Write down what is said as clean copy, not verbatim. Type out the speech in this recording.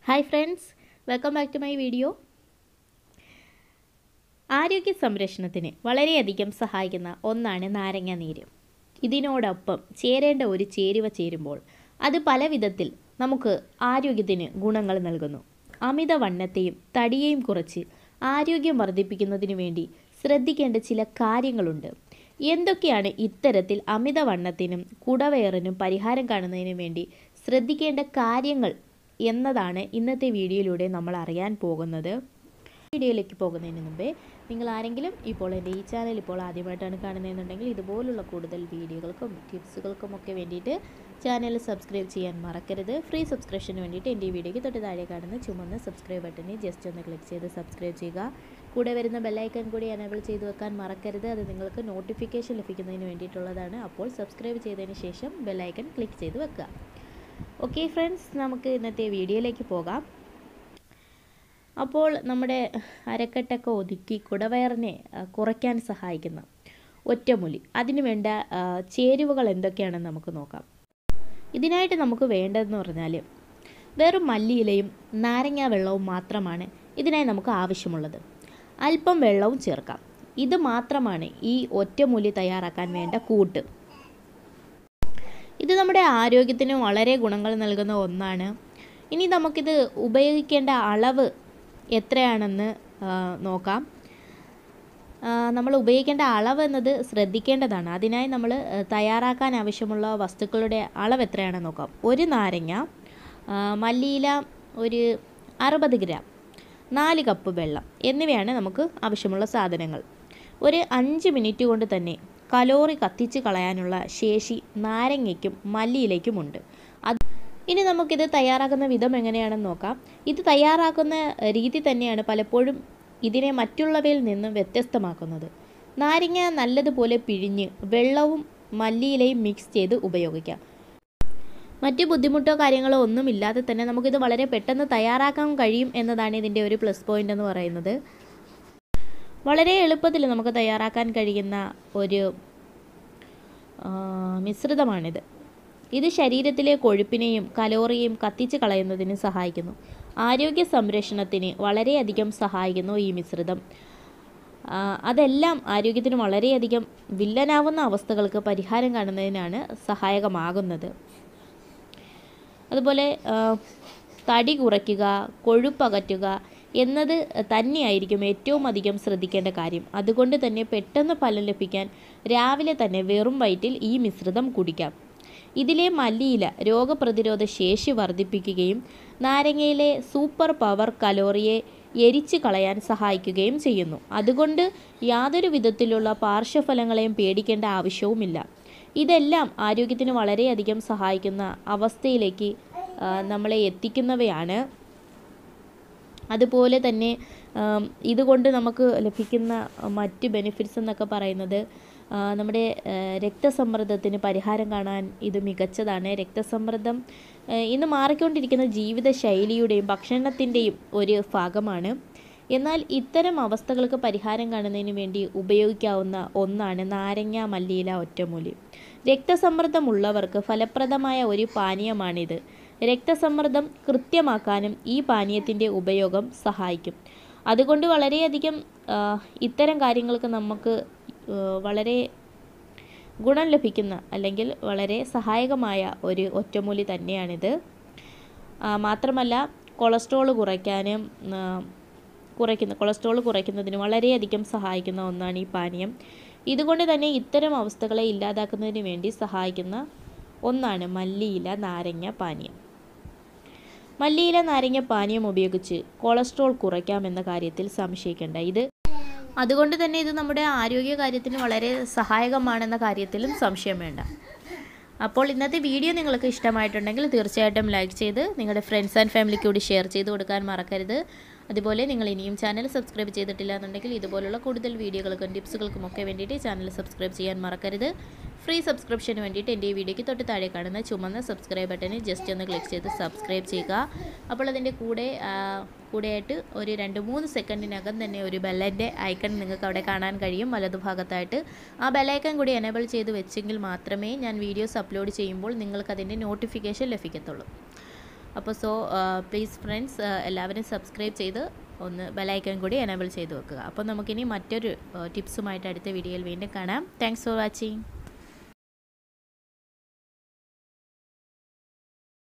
Hi friends, welcome back to my video. ആരോഗ്യ സംരക്ഷണത്തിന് വളരെയധികം സഹായിക്കുന്ന ഒന്നാണ് നാരങ്ങ നീര്. ഇതിനോടൊപ്പം ചേരേണ്ട ഒരു ചേരുവ ചേരുമ്പോൾ അത് പല വിധത്തിൽ നമുക്ക് ആരോഗ്യത്തിന് ഗുണങ്ങൾ നൽകുന്നു. അമിതവണ്ണത്തെയും തടിയെയും കുറച്ച് ആരോഗ്യം വർദ്ധിപ്പിക്കുന്നതിന് വേണ്ടി ശ്രദ്ധിക്കേണ്ട ചില കാര്യങ്ങളുണ്ട്. എന്തൊക്കെയാണ് ഇത്തരത്തിൽ അമിതവണ്ണത്തിനും കുടവയറിനും പരിഹാരം കാണുന്നതിന് വേണ്ടി ശ്രദ്ധിക്കേണ്ട കാര്യങ്ങൾ എന്നതാണ് ഇന്നത്തെ വീഡിയോയിലൂടെ നമ്മൾ അറിയാൻ പോകുന്നത്. വീഡിയോയിലേക്ക് പോകുന്നതിന് മുമ്പേ നിങ്ങൾ ആരെങ്കിലും ഇപ്പോൾ എൻ്റെ ഈ ചാനൽ ഇപ്പോൾ ആദ്യമായിട്ടാണ് കാണുന്നതെന്നുണ്ടെങ്കിൽ ഇതുപോലുള്ള കൂടുതൽ വീഡിയോകൾക്കും ടിപ്സുകൾക്കും ഒക്കെ വേണ്ടിയിട്ട് ചാനൽ സബ്സ്ക്രൈബ് ചെയ്യാൻ മറക്കരുത്. ഫ്രീ സബ്സ്ക്രിപ്ഷന് വേണ്ടിയിട്ട് എൻ്റെ ഈ വീഡിയോയ്ക്ക് തൊട്ട് താഴെ കാണുന്ന ചുമന്ന സബ്സ്ക്രൈബ് ബട്ടണിൽ ജസ്റ്റ് ഒന്ന് ക്ലിക്ക് ചെയ്ത് സബ്സ്ക്രൈബ് ചെയ്യുക. കൂടെ വരുന്ന ബെല്ലൈക്കൺ കൂടി എനേബിൾ ചെയ്ത് വെക്കാൻ മറക്കരുത്. അത് നിങ്ങൾക്ക് നോട്ടിഫിക്കേഷൻ ലഭിക്കുന്നതിന് വേണ്ടിയിട്ടുള്ളതാണ്. അപ്പോൾ സബ്സ്ക്രൈബ് ചെയ്തതിന് ശേഷം ബെല്ലൈക്കൺ ക്ലിക്ക് ചെയ്ത് വെക്കുക. ഓക്കെ ഫ്രണ്ട്സ്, നമുക്ക് ഇന്നത്തെ വീഡിയോയിലേക്ക് പോകാം. അപ്പോൾ നമ്മുടെ അരക്കെട്ടൊക്കെ ഒതുക്കി കുടവയറിനെ കുറയ്ക്കാൻ സഹായിക്കുന്ന ഒറ്റമൂലി, അതിന് വേണ്ട ചേരുവകൾ എന്തൊക്കെയാണെന്ന് നമുക്ക് നോക്കാം. ഇതിനായിട്ട് നമുക്ക് വേണ്ടതെന്ന് പറഞ്ഞാൽ വെറും മല്ലിയിലയും നാരങ്ങ വെള്ളവും മാത്രമാണ് ഇതിനായി നമുക്ക് ആവശ്യമുള്ളത്. അല്പം വെള്ളവും ചേർക്കാം. ഇത് മാത്രമാണ് ഈ ഒറ്റമൂലി തയ്യാറാക്കാൻ വേണ്ട കൂട്ട്. ഇത് നമ്മുടെ ആരോഗ്യത്തിന് വളരെ ഗുണങ്ങൾ നൽകുന്ന ഒന്നാണ്. ഇനി നമുക്കിത് ഉപയോഗിക്കേണ്ട അളവ് എത്രയാണെന്ന് നോക്കാം. നമ്മൾ ഉപയോഗിക്കേണ്ട അളവ് എന്നത് ശ്രദ്ധിക്കേണ്ടതാണ്. അതിനായി നമ്മൾ തയ്യാറാക്കാൻ ആവശ്യമുള്ള വസ്തുക്കളുടെ അളവ് എത്രയാണെന്ന് നോക്കാം. ഒരു നാരങ്ങ, മല്ലിയില ഒരു 60 ഗ്രാം, 4 കപ്പ് വെള്ളം എന്നിവയാണ് നമുക്ക് ആവശ്യമുള്ള സാധനങ്ങൾ. ഒരു 5 മിനിറ്റ് കൊണ്ട് തന്നെ കലോറി കത്തിച്ച് കളയാനുള്ള ശേഷി നാരങ്ങയ്ക്കും മല്ലിയിലേക്കുമുണ്ട്. ഇനി നമുക്കിത് തയ്യാറാക്കുന്ന വിധം എങ്ങനെയാണെന്ന് നോക്കാം. ഇത് തയ്യാറാക്കുന്ന രീതി തന്നെയാണ് പലപ്പോഴും ഇതിനെ മറ്റുള്ളവയിൽ നിന്നും വ്യത്യസ്തമാക്കുന്നത്. നാരങ്ങ നല്ലതുപോലെ പിഴിഞ്ഞ് വെള്ളവും മല്ലിയിലയും മിക്സ് ചെയ്ത് ഉപയോഗിക്കാം. മറ്റ് ബുദ്ധിമുട്ടോ കാര്യങ്ങളോ ഒന്നുമില്ലാതെ തന്നെ നമുക്കിത് വളരെ പെട്ടെന്ന് തയ്യാറാക്കാൻ കഴിയും എന്നതാണ് ഇതിൻ്റെ ഒരു പ്ലസ് പോയിൻ്റ് എന്ന് പറയുന്നത്. വളരെ എളുപ്പത്തിൽ നമുക്ക് തയ്യാറാക്കാൻ കഴിയുന്ന ഒരു മിശ്രിതമാണിത്. ഇത് ശരീരത്തിലെ കൊഴുപ്പിനെയും കലോറിയെയും കത്തിച്ച് കളയുന്നതിന് സഹായിക്കുന്നു. ആരോഗ്യ സംരക്ഷണത്തിന് വളരെയധികം സഹായിക്കുന്നു ഈ മിശ്രിതം. അതെല്ലാം ആരോഗ്യത്തിന് വളരെയധികം വില്ലനാവുന്ന അവസ്ഥകൾക്ക് പരിഹാരം കാണുന്നതിനാണ് സഹായകമാകുന്നത്. അതുപോലെ തടി കുറയ്ക്കുക, കൊഴുപ്പകറ്റുക എന്നത് തന്നെയായിരിക്കും ഏറ്റവും അധികം ശ്രദ്ധിക്കേണ്ട കാര്യം. അതുകൊണ്ട് തന്നെ പെട്ടെന്ന് ഫലം ലഭിക്കാൻ രാവിലെ തന്നെ വെറും വയറ്റിൽ ഈ മിശ്രിതം കുടിക്കാം. ഇതിലെ മല്ലിയില രോഗപ്രതിരോധ ശേഷി വർദ്ധിപ്പിക്കുകയും നാരങ്ങയിലെ സൂപ്പർ പവർ കലോറിയെ എരിച്ചു കളയാൻ സഹായിക്കുകയും ചെയ്യുന്നു. അതുകൊണ്ട് യാതൊരു വിധത്തിലുള്ള പാർശ്വഫലങ്ങളെയും പേടിക്കേണ്ട ആവശ്യവുമില്ല. ഇതെല്ലാം ആരോഗ്യത്തിന് വളരെയധികം സഹായിക്കുന്ന അവസ്ഥയിലേക്ക് നമ്മളെ എത്തിക്കുന്നവയാണ്. അതുപോലെ തന്നെ ഇതുകൊണ്ട് നമുക്ക് ലഭിക്കുന്ന മറ്റ് ബെനിഫിറ്റ്സ് എന്നൊക്കെ പറയുന്നത് നമ്മുടെ രക്തസമ്മർദ്ദത്തിന് പരിഹാരം കാണാൻ ഇത് മികച്ചതാണ്. രക്തസമ്മർദ്ദം ഇന്ന് മാറിക്കൊണ്ടിരിക്കുന്ന ജീവിതശൈലിയുടെയും ഭക്ഷണത്തിൻ്റെയും ഒരു ഭാഗമാണ്. എന്നാൽ ഇത്തരം അവസ്ഥകൾക്ക് പരിഹാരം കാണുന്നതിന് വേണ്ടി ഉപയോഗിക്കാവുന്ന ഒന്നാണ് നാരങ്ങ മല്ലിയില ഒറ്റമൂലി. രക്തസമ്മർദ്ദമുള്ളവർക്ക് ഫലപ്രദമായ ഒരു പാനീയമാണിത്. രക്തസമ്മർദ്ദം കൃത്യമാക്കാനും ഈ പാനീയത്തിൻ്റെ ഉപയോഗം സഹായിക്കും. അതുകൊണ്ട് വളരെയധികം ഇത്തരം കാര്യങ്ങൾക്ക് നമുക്ക് വളരെ ഗുണം ലഭിക്കുന്ന അല്ലെങ്കിൽ വളരെ സഹായകമായ ഒരു ഒറ്റമൂലി തന്നെയാണിത്. മാത്രമല്ല കൊളസ്ട്രോൾ കുറയ്ക്കുന്നതിന് വളരെയധികം സഹായിക്കുന്ന ഒന്നാണ് ഈ പാനീയം. ഇതുകൊണ്ട് തന്നെ ഇത്തരം അവസ്ഥകളെ ഇല്ലാതാക്കുന്നതിന് വേണ്ടി സഹായിക്കുന്ന ഒന്നാണ് മല്ലിയില നാരങ്ങ പാനീയം. മല്ലിയില നാരങ്ങ പാനീയം ഉപയോഗിച്ച് കൊളസ്ട്രോൾ കുറയ്ക്കാമെന്ന കാര്യത്തിൽ സംശയിക്കേണ്ട. അതുകൊണ്ട് തന്നെ ഇത് നമ്മുടെ ആരോഗ്യ കാര്യത്തിന് വളരെ സഹായകമാണെന്ന കാര്യത്തിലും സംശയം വേണ്ട. അപ്പോൾ ഇന്നത്തെ വീഡിയോ നിങ്ങൾക്ക് ഇഷ്ടമായിട്ടുണ്ടെങ്കിൽ തീർച്ചയായിട്ടും ലൈക്ക് ചെയ്ത് നിങ്ങളുടെ ഫ്രണ്ട്സ് ആൻഡ് ഫാമിലിക്ക് കൂടി ഷെയർ ചെയ്ത് കൊടുക്കാൻ മറക്കരുത്. അതുപോലെ നിങ്ങൾ ഇനിയും ചാനൽ സബ്സ്ക്രൈബ് ചെയ്തിട്ടില്ല എന്നുണ്ടെങ്കിൽ ഇതുപോലുള്ള കൂടുതൽ വീഡിയോകൾക്കും ടിപ്സുകൾക്കും ഒക്കെ വേണ്ടിയിട്ട് ചാനൽ സബ്സ്ക്രൈബ് ചെയ്യാൻ മറക്കരുത്. ഫ്രീ സബ്സ്ക്രിപ്ഷന് വേണ്ടിയിട്ട് എൻ്റെ ഈ വീഡിയോയ്ക്ക് തൊട്ട് താഴെ കാണുന്ന ചുമന്ന സബ്സ്ക്രൈബ് ബട്ടണിൽ ജസ്റ്റ് ഒന്ന് ക്ലിക്ക് ചെയ്ത് സബ്സ്ക്രൈബ് ചെയ്യുക. അപ്പോൾ അതിൻ്റെ കൂടെയായിട്ട് ഒരു 2-3 സെക്കൻഡിനകം തന്നെ ഒരു ബെല്ലിൻ്റെ ഐക്കൺ നിങ്ങൾക്ക് അവിടെ കാണാൻ കഴിയും വലതുഭാഗത്തായിട്ട്. ആ ബെല്ലൈക്കൺ കൂടി എനേബിൾ ചെയ്ത് വെച്ചെങ്കിൽ മാത്രമേ ഞാൻ വീഡിയോസ് അപ്ലോഡ് ചെയ്യുമ്പോൾ നിങ്ങൾക്കതിൻ്റെ നോട്ടിഫിക്കേഷൻ ലഭിക്കത്തുള്ളൂ. അപ്പോൾ പ്ലീസ് ഫ്രണ്ട്സ്, എല്ലാവരും സബ്സ്ക്രൈബ് ചെയ്ത് ഒന്ന് ബെലൈക്കൺ കൂടി എനേബിൾ ചെയ്ത് വെക്കുക. അപ്പോൾ നമുക്കിനി മറ്റൊരു ടിപ്സുമായിട്ട് അടുത്ത വീഡിയോയിൽ വീണ്ടും കാണാം. Thanks for watching.